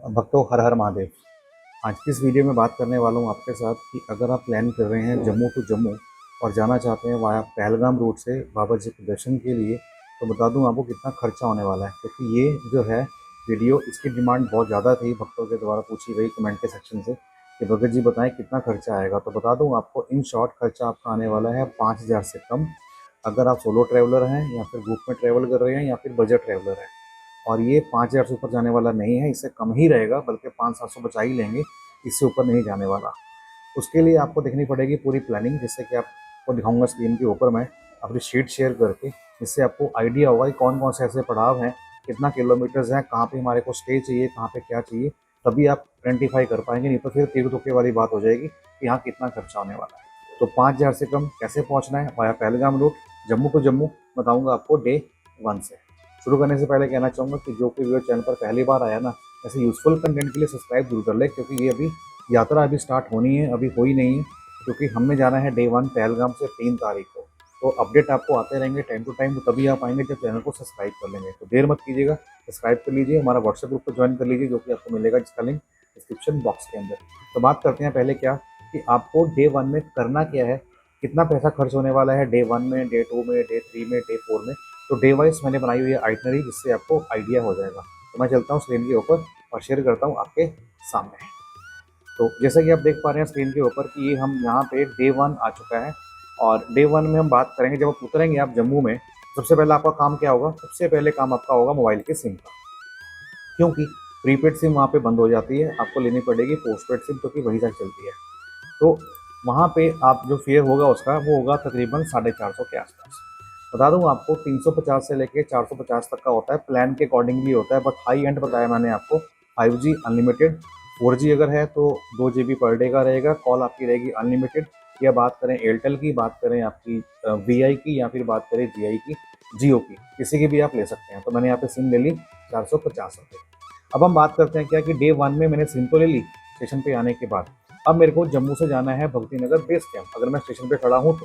भक्तों, हर हर महादेव। आज की इस वीडियो में बात करने वाला हूँ आपके साथ कि अगर आप प्लान कर रहे हैं जम्मू टू जम्मू और जाना चाहते हैं वाया पहलगाम रूट से बाबा जी के दर्शन के लिए, तो बता दूं आपको कितना खर्चा होने वाला है। क्योंकि ये जो है वीडियो, इसकी डिमांड बहुत ज़्यादा थी भक्तों के द्वारा पूछी गई कमेंट के सेक्शन से कि भगत जी बताएं कितना खर्चा आएगा। तो बता दूँ आपको, इन शॉर्ट खर्चा आपका आने वाला है 5,000 से कम। अगर आप सोलो ट्रैवलर हैं या फिर ग्रुप में ट्रैवल कर रहे हैं या फिर बजट ट्रैवलर है, और ये 5,000 से ऊपर जाने वाला नहीं है, इससे कम ही रहेगा, बल्कि 500-700 बचा ही लेंगे, इससे ऊपर नहीं जाने वाला। उसके लिए आपको देखनी पड़ेगी पूरी प्लानिंग, जिससे कि आपको दिखाऊंगा स्क्रीन के ऊपर मैं अपनी शीट शेयर करके, जिससे आपको आइडिया होगा कि कौन कौन से ऐसे पड़ाव हैं, कितना किलोमीटर्स हैं, कहाँ पे हमारे को स्टे चाहिए, कहाँ पे क्या चाहिए, तभी आप आइडेंटिफाई कर पाएंगे। नहीं तो फिर तीर धोखे वाली बात हो जाएगी कि यहाँ कितना खर्चा होने वाला है। तो 5,000 से कम कैसे पहुँचना है via Pahalgam route Jammu to Jammu, बताऊँगा आपको डे 1 से। शुरू करने से पहले कहना चाहूँगा कि जो कोई व्यूअर चैनल पर पहली बार आया ना, ऐसे यूजफुल कंटेंट के लिए सब्सक्राइब जरूर कर ले, क्योंकि ये अभी यात्रा अभी स्टार्ट होनी है, अभी हुई नहीं है। क्योंकि हमने जाना है डे 1 पहलगाम से 3 तारीख को। तो अपडेट आपको आते रहेंगे टाइम टू टाइम, तो तभी आप आएंगे जब चैनल को सब्सक्राइब कर लेंगे। तो देर मत कीजिएगा, सब्सक्राइब कर लीजिए, हमारा व्हाट्सएप ग्रुप पर ज्वाइन कर लीजिए, जो कि आपको मिलेगा, जिसका लिंक डिस्क्रिप्शन बॉक्स के अंदर। तो बात करते हैं पहले क्या कि आपको डे 1 में करना क्या है, कितना पैसा खर्च होने वाला है डे 1 में, डे 2 में, डे 3 में, डे 4 में। तो डे वाइज मैंने बनाई हुई है आइटनरी, जिससे आपको आइडिया हो जाएगा। तो मैं चलता हूँ स्क्रीन के ऊपर और शेयर करता हूँ आपके सामने। तो जैसा कि आप देख पा रहे हैं स्क्रीन के ऊपर कि ये हम यहाँ पे डे 1 आ चुका है। और डे 1 में हम बात करेंगे, जब आप उतरेंगे आप जम्मू में, सबसे पहले आपका काम क्या होगा? सबसे पहले काम आपका होगा मोबाइल के सिम का। क्योंकि प्रीपेड सिम वहाँ पे बंद हो जाती है, आपको लेनी पड़ेगी पोस्टपेड सिम, जो कि वहीं तक चलती है। तो वहाँ पे आप जो फेयर होगा उसका, वो होगा तकरीबन 450 के आसपास। बता दूँ आपको, 350 से लेके 450 तक का होता है, प्लान के अकॉर्डिंगली होता है। बट हाई एंड बताया मैंने आपको, 5G अनलिमिटेड। 4G अगर है तो 2 GB पर डे का रहेगा, कॉल आपकी रहेगी अनलिमिटेड। या बात करें एयरटेल की, बात करें आपकी VI की, या फिर बात करें GI की, जियो की, किसी की भी आप ले सकते हैं। तो मैंने यहाँ पे सिम ले ली 450 रुपये। अब हम बात करते हैं क्या कि डे 1 में मैंने सिम तो ले ली स्टेशन पे आने के बाद। अब मेरे को जम्मू से जाना है भक्ति नगर बेस कैंप, अगर मैं स्टेशन पे खड़ा हूँ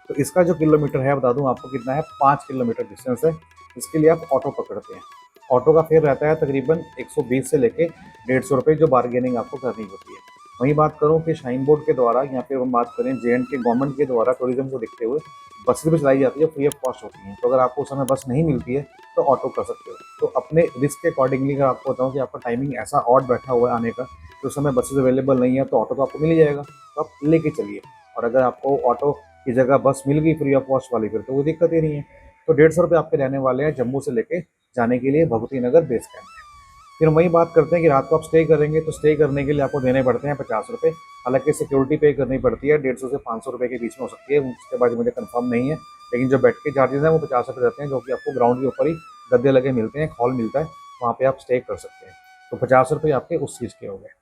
तो इसका जो किलोमीटर है बता दूं आपको कितना है, 5 किलोमीटर डिस्टेंस है। इसके लिए आप ऑटो पकड़ते हैं। ऑटो का फेयर रहता है तकरीबन 120 से लेके 150 रुपये, जो बार्गेनिंग आपको करनी होती है। वहीं बात करूं कि शाइन बोर्ड के द्वारा, या फिर हम बात करें JNK गवर्नमेंट के द्वारा टूरिज्म को देखते हुए बसेस भी चलाई जाती है, फ्री ऑफ कॉस्ट होती हैं। तो अगर आपको उस समय बस नहीं मिलती है तो ऑटो कर सकते हो। तो अपने रिस्क के अकॉर्डिंगली अगर आपको बताऊँ कि आपका टाइमिंग ऐसा ऑड बैठा हुआ है आने का, तो उस समय बसेज अवेलेबल नहीं है, तो ऑटो तो आपको मिल ही जाएगा, तो आप लेके चलिए। और अगर आपको ऑटो की जगह बस मिल गई फ्री ऑफ कॉस्ट वाली, फिर तो कोई दिक्कत ही नहीं है। तो 150 रुपये आपके रहने वाले हैं जम्मू से लेके जाने के लिए भगवती नगर बेस कैंप में। फिर वही बात करते हैं कि रात को आप स्टे करेंगे, तो स्टे करने के लिए आपको देने पड़ते हैं 50 रुपये। हालांकि सिक्योरिटी पे करनी पड़ती है, 150 से 500 रुपये के बीच में हो सकती है, उसके बाद मुझे कंफर्म नहीं है। लेकिन जो बेड के चार्जेस हैं वो 50 रुपये रहते हैं, जो कि आपको ग्राउंड के ऊपर ही गद्दे लगे मिलते हैं, हॉल मिलता है, वहाँ पे आप स्टे कर सकते हैं। तो 50 रुपये आपके उस चीज़ के हो गए।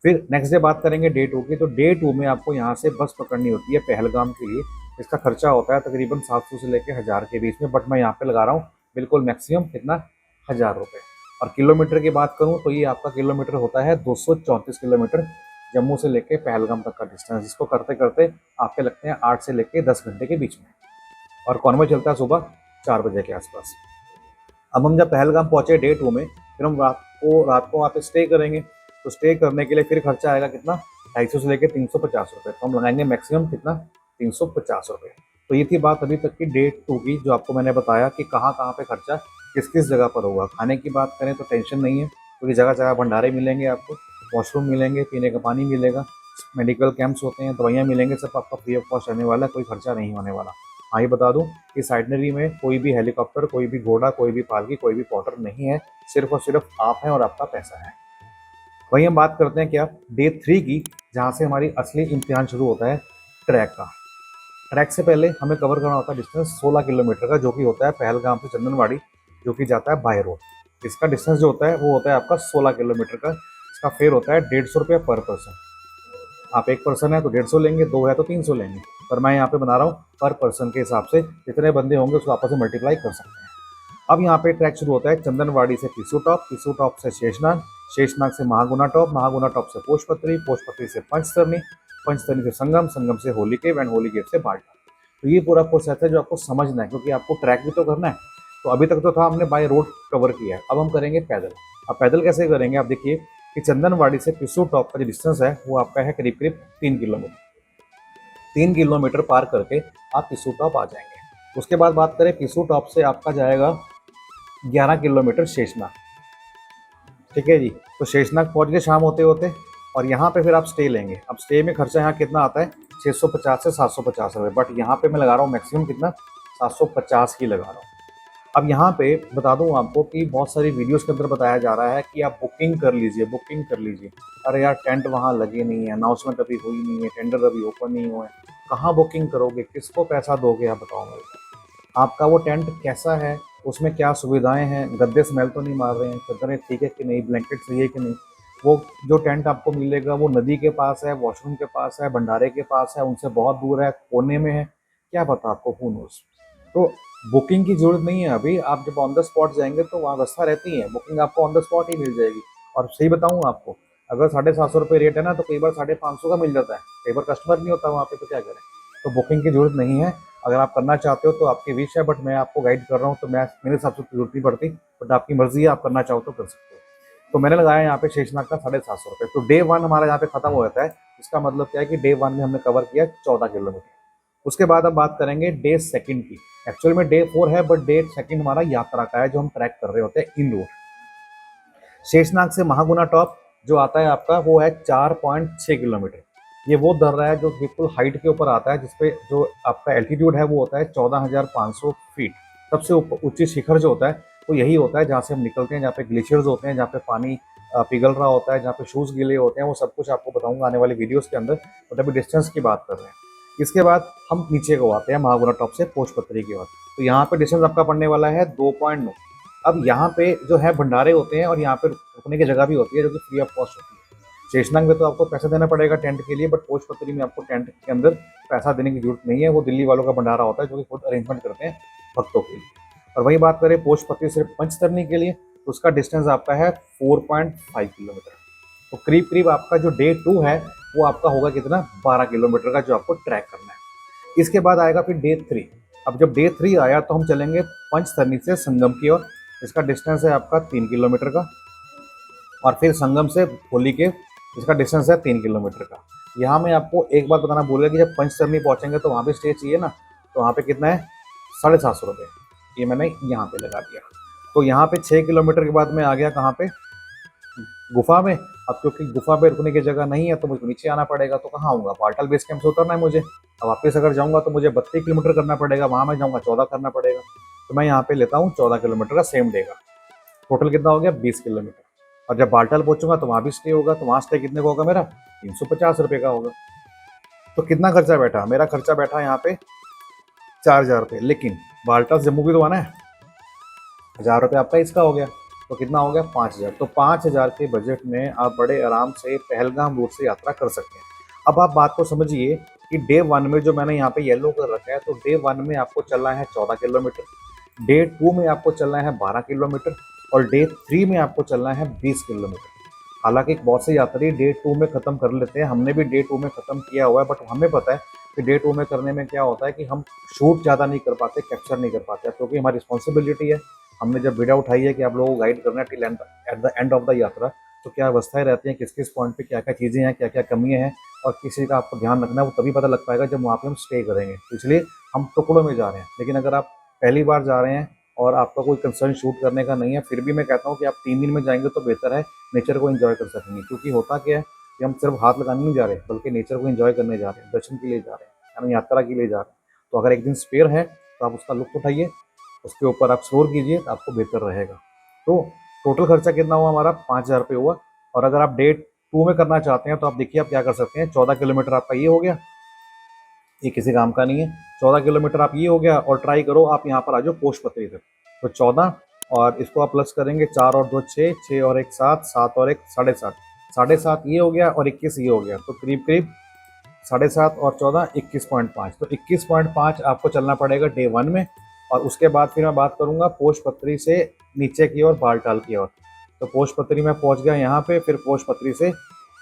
फिर नेक्स्ट डे बात करेंगे डे 2 की। तो डे 2 में आपको यहाँ से बस पकड़नी होती है पहलगाम के लिए। इसका खर्चा होता है तकरीबन 700 से लेकर 1000 के बीच में, बट मैं यहाँ पे लगा रहा हूँ बिल्कुल मैक्सिमम कितना, 1000 रुपये। और किलोमीटर की बात करूँ तो ये आपका किलोमीटर होता है 234 किलोमीटर, जम्मू से लेके पहलगाम तक का डिस्टेंस, जिसको करते करते आपके लगते हैं 8 से लेके 10 घंटे के बीच में। और कॉन्वॉय चलता है सुबह 4 बजे के आसपास। अब हम जब पहलगाम पहुंचे डे 2 में, फिर हम रात को वहाँ पे स्टे करेंगे। तो स्टे करने के लिए फिर खर्चा आएगा कितना, 250 से लेकर 350 रुपये। तो हम लगाएंगे मैक्सिमम कितना, 350 रुपये। तो ये थी बात अभी तक की डे 2 की, जो आपको मैंने बताया कि कहाँ कहाँ पे खर्चा किस किस जगह पर होगा। खाने की बात करें तो टेंशन नहीं है, क्योंकि जगह जगह भंडारे मिलेंगे आपको, वॉशरूम मिलेंगे, पीने का पानी मिलेगा, मेडिकल कैंप्स होते हैं, दवाइयाँ मिलेंगे, सब आपका फ्री ऑफ कॉस्ट रहने वाला है, कोई खर्चा नहीं होने वाला। हाँ, ये बता दूं, इस आइटनरी में कोई भी हेलीकॉप्टर, कोई भी घोड़ा, कोई भी पालकी, कोई भी पॉटर नहीं है, सिर्फ और सिर्फ आप हैं और आपका पैसा है। वहीं हम बात करते हैं क्या डे 3 की, जहाँ से हमारी असली इम्तिहान शुरू होता है ट्रैक का। ट्रैक से पहले हमें कवर करना होता है डिस्टेंस 16 किलोमीटर का, जो कि होता है पहलगाम से चंदनवाड़ी, जो कि जाता है बाय रोड। इसका डिस्टेंस जो होता है वो होता है आपका 16 किलोमीटर का। इसका फेयर होता है 150 रुपये पर पर्सन। आप एक पर्सन है तो 150 लेंगे, दो है तो 300 लेंगे, पर मैं यहाँ पे बना रहा हूँ पर पर्सन के हिसाब से, जितने बंदे होंगे उसको आपस में मल्टीप्लाई कर सकते हैं। अब यहाँ पे ट्रैक शुरू होता है चंदनवाड़ी से पिसू टॉप, पिसू टॉप से शेषनाग, शेषनाग से महागुना टॉप, महागुना टॉप से पोशपत्री, पोशपत्री से पंचतरणी, पंचतरणी से संगम, संगम से Holy Gate and Holy Gate से बाल्टा। तो ये पूरा प्रोसेस है जो आपको समझना है, क्योंकि आपको ट्रैक भी तो करना है। तो अभी तक तो था हमने बाय रोड कवर किया है, अब हम करेंगे पैदल। अब पैदल कैसे करेंगे आप देखिए, कि चंदनवाड़ी से पिस्सू टॉप का जो डिस्टेंस है वो आपका है करीब करीब 3 किलोमीटर। 3 किलोमीटर पार करके आप पिस्सू टॉप आ जाएंगे। उसके बाद बात करें पिस्सू टॉप से आपका जाएगा 11 किलोमीटर शेषनाग। ठीक है जी। तो शेषनाग पहुंच गए शाम होते होते, और यहाँ पे फिर आप स्टे लेंगे। अब स्टे में खर्चा यहाँ कितना आता है, 650 से 750 रुपये, बट यहाँ पे मैं लगा रहा हूँ मैक्सिमम कितना, 750 ही लगा रहा हूँ। अब यहाँ पे बता दूँ आपको कि बहुत सारी वीडियोस के अंदर बताया जा रहा है कि आप बुकिंग कर लीजिए, बुकिंग कर लीजिए। अरे यार टेंट वहाँ लगे नहीं है, अनाउंसमेंट अभी हुई नहीं है, टेंडर अभी ओपन नहीं हुआ है, कहाँ बुकिंग करोगे, किसको पैसा दोगे, आप बताओ मेरे को। आपका वो टेंट कैसा है, उसमें क्या सुविधाएं हैं, गद्दे स्मेल तो नहीं मार रहे हैं, चादरें ठीक है कि नहीं, ब्लैंकेट सही है कि नहीं। वो जो टेंट आपको मिलेगा वो नदी के पास है, वॉशरूम के पास है, भंडारे के पास है, उनसे बहुत दूर है, कोने में है, क्या पता आपको, हू नोस। तो बुकिंग की जरूरत नहीं है अभी, आप जब ऑन द स्पॉट जाएंगे तो वहाँ व्यवस्था रहती है, बुकिंग आपको ऑन द स्पॉट ही मिल जाएगी। और सही बताऊँ आपको, अगर 750 रेट है ना, तो कई बार 550 का मिल जाता है, कई बार कस्टमर नहीं होता वहाँ पे, तो क्या करें। तो बुकिंग की जरूरत नहीं है। अगर आप करना चाहते हो तो आपकी विश है, बट मैं आपको गाइड कर रहा हूँ, तो मैं मेरे हिसाब से जरूरत नहीं पड़ती, बट आपकी मर्जी है, आप करना चाहो तो कर सकते हो। तो मैंने लगाया यहाँ पे शेषनाग का 750 रुपये। तो डे 1 हमारा यहाँ पे खत्म हो जाता है। इसका मतलब क्या है कि डे 1 में हमने कवर किया 14 किलोमीटर। उसके बाद अब बात करेंगे डे 2 की। एक्चुअल में डे 4 है, बट डे 2 हमारा यात्रा का है, जो हम ट्रैक कर रहे होते हैं इन रोड। शेषनाग से महागुना टॉप जो आता है आपका, वो है 4.6 किलोमीटर। ये वो दर्रा है जो बिल्कुल हाइट के ऊपर आता है, जिसपे जो आपका एल्टीट्यूड है वो होता है 14,500 फीट। सबसे ऊंची शिखर जो होता है वो यही होता है, जहाँ से हम निकलते हैं, जहाँ पे ग्लेशियर्स होते हैं, जहाँ पे पानी पिघल रहा होता है, जहाँ पे शूज़ गीले होते हैं। वो सब कुछ आपको बताऊंगा आने वाली वीडियोस के अंदर, बट अभी डिस्टेंस की बात कर रहे हैं। इसके बाद हम नीचे को आते हैं महागुना टॉप से पोचपत्री की ओर। तो यहाँ पे डिस्टेंस आपका पड़ने वाला है 2.9। अब यहाँ पे जो है भंडारे होते हैं, और यहाँ पे रुकने की जगह भी होती है, जो कि फ्री ऑफ कॉस्ट होती है। शेषनाग में तो आपको पैसा देना पड़ेगा टेंट के लिए, बट पोचपत्री में आपको टेंट के अंदर पैसा देने की जरूरत नहीं है। वो दिल्ली वालों का भंडारा होता है, जो कि खुद अरेंजमेंट करते हैं भक्तों के लिए। और वही बात करें पोचपत्री से पंचतरनी के लिए, तो उसका डिस्टेंस आपका है 4.5 किलोमीटर। तो करीब करीब आपका जो डे 2 है वो आपका होगा कितना, 12 किलोमीटर का, जो आपको ट्रैक करना है। इसके बाद आएगा फिर डे 3। अब जब डे 3 आया तो हम चलेंगे पंचतरनी से संगम की ओर। इसका डिस्टेंस है आपका 3 किलोमीटर का। और फिर संगम से होली के, इसका डिस्टेंस है 3 किलोमीटर का। यहाँ मैं आपको एक बात बताना भूल गया कि जब पंचतरनी पहुँचेंगे तो वहाँ पे स्टे चाहिए ना, तो वहाँ पे कितना है, 750 रुपये। ये मैंने यहाँ पे लगा दिया। तो यहाँ पे 6 किलोमीटर के बाद मैं आ गया कहाँ पे, गुफा में। अब क्योंकि गुफा पे रुकने की जगह नहीं है तो मुझे नीचे आना पड़ेगा। तो कहाँ आऊँगा, पाल्टल बेस कैंप से उतरना है मुझे। अब वापस अगर जाऊँगा तो मुझे 32 किलोमीटर करना पड़ेगा, वहाँ मैं जाऊँगा 14 करना पड़ेगा। तो मैं यहाँ पे लेता हूँ 14 किलोमीटर का सेम डे का। टोटल कितना हो गया, 20 किलोमीटर। और जब बाल्टल पहुँचूंगा तो वहाँ भी स्टे होगा, तो वहाँ स्टे कितने का होगा मेरा, 350 रुपये का होगा। तो कितना खर्चा बैठा, मेरा खर्चा बैठा यहाँ पे 4,000 रुपये। लेकिन बाल्टल जम्मू भी तो आना है, 1,000 रुपये आपका इसका हो गया, तो कितना हो गया, 5,000। तो 5,000 के बजट में आप बड़े आराम से पहलगाम रूट से यात्रा कर सकते हैं। अब आप बात को समझिए कि डे 1 में जो मैंने यहाँ पे येलो कर रखा है, तो डे 1 में आपको चलना है 14 किलोमीटर, डे 2 में आपको चलना है 12 किलोमीटर, और डे 3 में आपको चलना है 20 किलोमीटर। हालांकि बहुत से यात्री डे 2 में ख़त्म कर लेते हैं, हमने भी डे 2 में ख़त्म किया हुआ है, बट हमें पता है कि डे 2 में करने में क्या होता है कि हम शूट ज़्यादा नहीं कर पाते, कैप्चर नहीं कर पाते, क्योंकि हमारी रिस्पॉन्सिबिलिटी है। हमने जब वीडियो उठाई है कि आप लोगों को गाइड करना है till at the end of the यात्रा, तो क्या अवस्थाएं रहती हैं, किस किस पॉइंट पे क्या क्या चीज़ें हैं, क्या क्या कमियां हैं, और किसी का आपको ध्यान रखना है, वो तभी पता लग पाएगा जब वहाँ पे हम स्टे करेंगे। तो इसलिए हम टुकड़ों में जा रहे हैं। लेकिन अगर आप पहली बार जा रहे हैं और आपका कोई कंसर्न शूट करने का नहीं है, फिर भी मैं कहता हूँ कि आप 3 दिन में जाएंगे तो बेहतर है, नेचर को एंजॉय कर सकेंगे। क्योंकि होता क्या है कि हम सिर्फ हाथ लगाने नहीं जा रहे, बल्कि नेचर को एंजॉय करने जा रहे हैं, दर्शन के लिए जा रहे हैं, हम यात्रा के लिए जा रहे हैं। तो अगर एक दिन स्पेयर है तो आप उसका लुत्फ उठाइए, उसके ऊपर आप एक्सप्लोर कीजिए, तो आपको बेहतर रहेगा। तो टोटल खर्चा कितना हुआ हमारा, 5,000 रुपये हुआ। और अगर आप डे 2 में करना चाहते हैं तो आप देखिए आप क्या कर सकते हैं। 14 किलोमीटर आपका ये हो गया, ये किसी काम का नहीं है। 14 किलोमीटर आप ये हो गया, और ट्राई करो आप यहाँ पर आ जाओ पोचपत्री तक। तो 14, और इसको आप प्लस करेंगे, 4 और 2 6, 6 और 1 7, 7 और 1 7.5, 7.5 ये हो गया, और 21 ये हो गया। तो करीब करीब 7.5 और 14 21.5। तो 21.5 आपको चलना पड़ेगा डे 1 में। और उसके बाद फिर मैं बात करूँगा पोचपत्री से नीचे की ओर, बालटाल की ओर। तो पोचपत्री में पहुँच गया यहाँ पे, फिर पोचपत्री से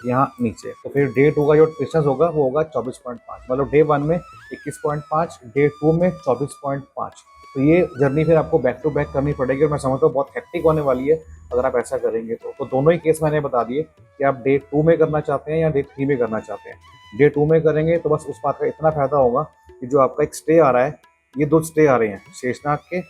यहाँ नीचे। तो फिर डे 2 का जो डिस्टेंस होगा वो होगा 24.5। मतलब डे 1 में 21.5, डे 2 में 24.5। तो ये जर्नी फिर आपको बैक टू बैक करनी पड़ेगी और मैं समझता हूँ बहुत हेक्टिक होने वाली है अगर आप ऐसा करेंगे तो दोनों ही केस मैंने बता दिए कि आप डे 2 में करना चाहते हैं या डे 3 में करना चाहते हैं। डे 2 में करेंगे तो बस उस बात का इतना फ़ायदा होगा कि जो आपका एक स्टे आ रहा है, ये 2 स्टे आ रहे हैं शेषनाग के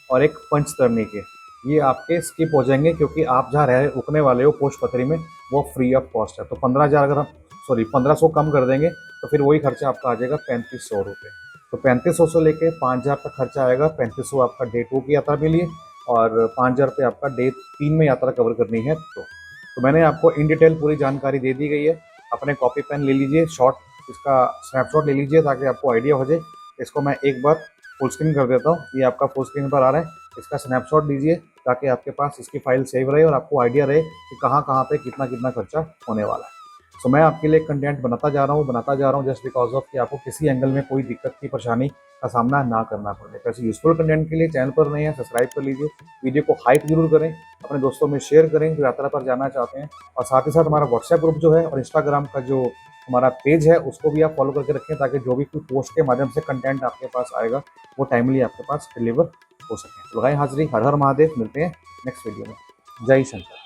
और एक पंचतरणी के, ये आपके स्किप हो जाएंगे क्योंकि आप जहाँ रह रुकने वाले हो पोस्ट में वो फ्री ऑफ कॉस्ट है। तो 15,000 अगर हम 1500 कम कर देंगे तो फिर वही खर्चा आपका आ जाएगा 3500 रुपये। तो 3500 से लेके 5,000 तक खर्चा आएगा। 3500 आपका डे 2 की यात्रा के लिए और 5,000 रुपये आपका डे 3 में यात्रा कवर करनी है। तो मैंने आपको इन डिटेल पूरी जानकारी दे दी गई है। अपने कॉपी पेन ले लीजिए, शॉर्ट इसका स्नैपशॉट ले लीजिए ताकि आपको आइडिया हो जाए। इसको मैं एक बार फुल स्क्रीन कर देता हूँ, ये आपका फुल स्क्रीन पर आ रहा है। इसका स्नैपशॉट लीजिए ताकि आपके पास इसकी फाइल सेव रहे और आपको आइडिया रहे कि कहाँ कहाँ पे कितना कितना खर्चा होने वाला है। सो मैं आपके लिए कंटेंट बनाता जा रहा हूँ जस्ट बिकॉज ऑफ कि आपको किसी एंगल में कोई दिक्कत की परेशानी का सामना ना करना पड़े। तो ऐसे यूजफुल कंटेंट के लिए चैनल पर नए हैं सब्सक्राइब कर लीजिए, वीडियो को हाइप जरूर करें, अपने दोस्तों में शेयर करें जो यात्रा पर जाना चाहते हैं। और साथ ही साथ हमारा व्हाट्सएप ग्रुप जो है और इंस्टाग्राम का जो हमारा पेज है उसको भी आप फॉलो करके रखें ताकि जो भी कोई पोस्ट के माध्यम से कंटेंट आपके पास आएगा वो टाइमली आपके पास डिलीवर हो सके। लगाएं हाजिरी। हर हर महादेव। मिलते हैं नेक्स्ट वीडियो में। जय शंकर।